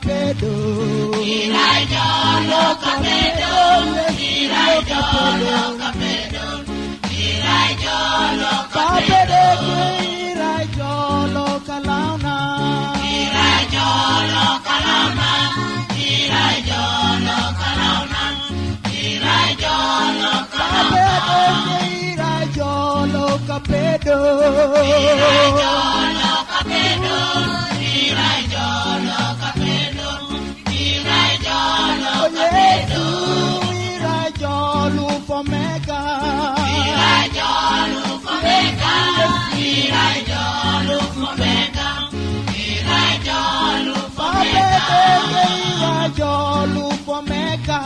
Capedo. Irayo lo Capedo. Irayo lo Capedo. Irayo lo Capedo. Irayo lo Calauna. Irayo lo Calauna. Irayo lo Calauna. Irayo lo Calauna. Irayo lo Capedo. Irayo lo Capedo. Irayo lo Capedo. Irayo lo Capedo. Irayo lo Fomega. Irayo lo Fomega. Irayo lo Fomega. Irayo lo Fomega. Irayo lo Fomega.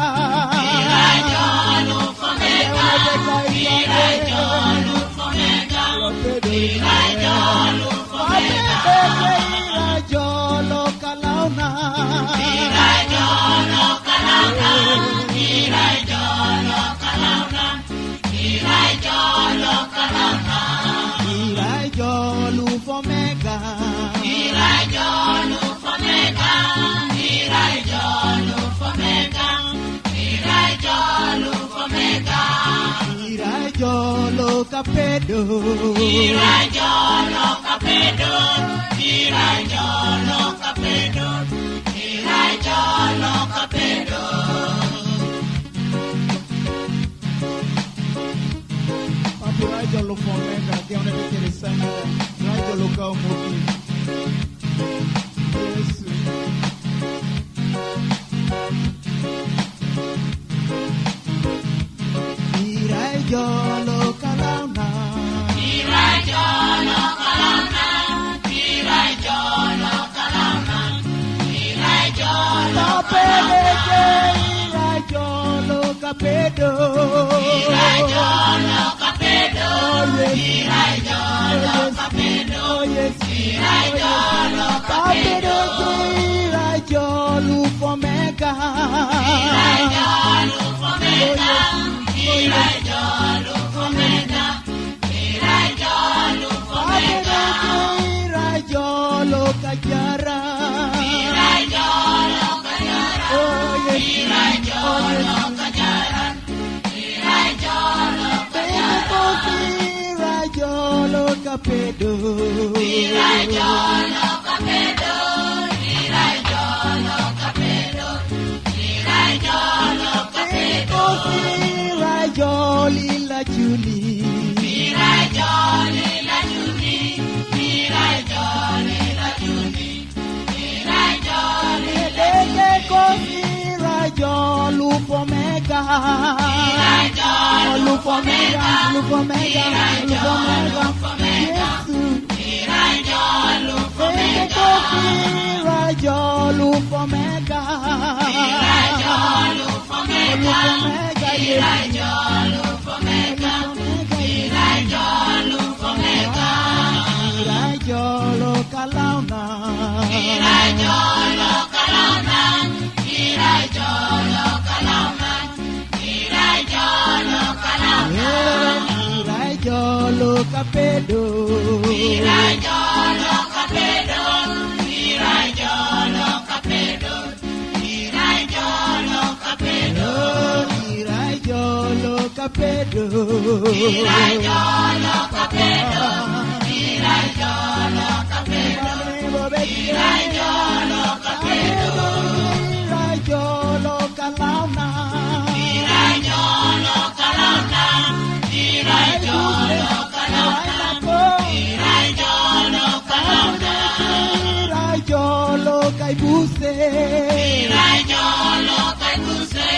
Irayo lo Fomega. Irayo lo Fomega. Irayo lo Fomega. Irayo lo Calauna. Irayo lo Calauna. Irayo lo Calauna. Irayo lo Calauna. Irayo lo Fomega. Irayo lo Fomega. Irayo lo Fomega. Irayo lo Fomega. Irayo lo Capedo. Irayo lo Capedo. Irayo lo Capedo. Irayo lo Capedo. Papi, Irayo lo Fomega, que é onde que ele sai, Irayo lo Calmoki. Isso. Irayo lo Calauna. Irayo lo Calauna. Irayo lo Calauna. Irayo lo Calauna. Irayo lo Capedo. Irayo lo Capedo. Irayo lo Capedo. Irayo lo Capedo. Irayo lo Fomega. Irayo lo Fomega. Irayo lo Fomega. Irayo lo Fomega. Irayo lo Cayara. Irayo lo Cayara. Irayo lo Cayara. Irayo lo Cayara. Irayo lo Capedo. Irayo lo Capedo. Irayo lo Capedo. Irayo lo Capedo. Irayo lila Juli. Irayo lila Juli. Irayo lila Juli. Irayo lila Juli. Irayo lo Fomega. Irayo lo Fomega. Lo Fomega. Irayo lo Fomega. Irayo lo Fomega. Irayo lo Fomega. Irayo lo Fomega. Irayo lo Fomega. Irayo lo Fomega. Irayo lo Calauna. Irayo lo Calauna. Irayo lo Calauna. Irayo lo Calauna. Irayo lo Capedo. Irayo lo Capedo. Irayo lo Capedo. Irayo lo Capedo. Irayo lo Capedo. Irayo lo Capedo. Irayo lo Capedo. Irayo lo Capedo. Irayo lo Calauna. Irayo lo Calauna. Irayo lo Calauna. Irayo lo Calauna. Irayo lo Caibuse. Irayo lo Caibuse.